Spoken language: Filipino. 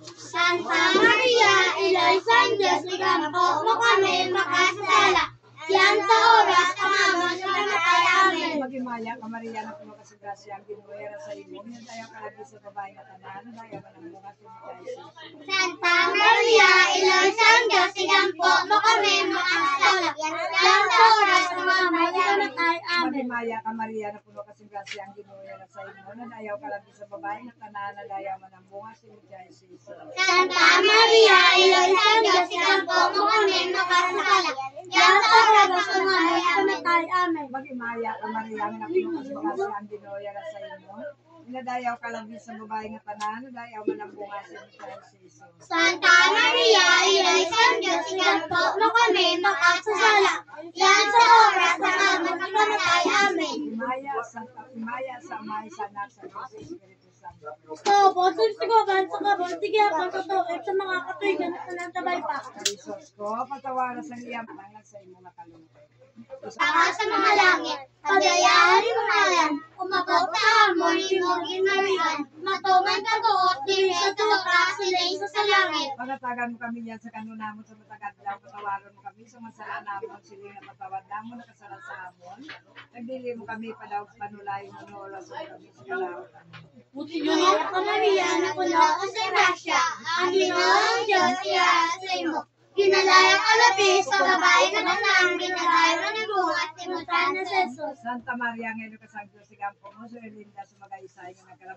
Santa Maria, Iloisang Diyos, ikampo mo kami makasasala. Yan sa oras ang amon sa kamatay. Amen. Magimaya ka Maria na puno ka sa grasya, ang Ginoo sa imo. Tayo kalagi sa babae nga tanan, dayaw man ang bunga sa Jesus. Santa Maria, Iloisang Diyos, ikampo mo kami makasasala. Yan sa oras ang amon sa kamatay. Amen. Magimaya ka Maria na puno ka sa grasya, ang Ginoo sa imo. Dayaw kalagi sa babae nga tanan, dayaw man ang bunga sa Jesus. Santa Maria, Iloisang Diyos, ikampo mo kami makasasala. Yan sa oras ang amon sa kamatay. Amen. Magimaya ka Maria na puno ka sa grasya, ang Ginoo sa imo. Dayaw kalagi sa babae nga tanan, dayaw man ang bunga sa Jesus. Santa Maria, Iloisang Diyos, ikampo mo kami makasasala. Yan sa oras ng amon sa kamatay. Amen. Imaya sa Amay, sa Anak, sa Diyos, sa Espiritu Santo. Opo, sigaban sa kabon, sige ako totoo sa mga katuigan at nanantabay pa. Jesus ko, patawaran sa iyang pangalan sa imo makalungkot. Saka sa mga langit, pagayaan mo ngayon, umabaw sa hamon, limogin marian, matungan ka doot, diri sa tuka, sila sa langit. Pagatagan mo kami yan sa kanunamon sa matagad daw, patawaran mo kami sa masala namon, sila nga patawad namon, nakasala sa hamon. Nagdili mo kami pa daw panulayo mo, oras mo kami sa kalawatan. Ginoo ka Maria, na puno ka sa grasya, ang Ginoong Diyos siya sa imo. Ginalaya ka labi sa babae ka na nang ginalaya mo ni bunga at timutan na sa Jesus. Santa Maria, ngayon ka sa Diyos, sigampo mo, sa Elinda, sa mag-aisay, nga nagkaroon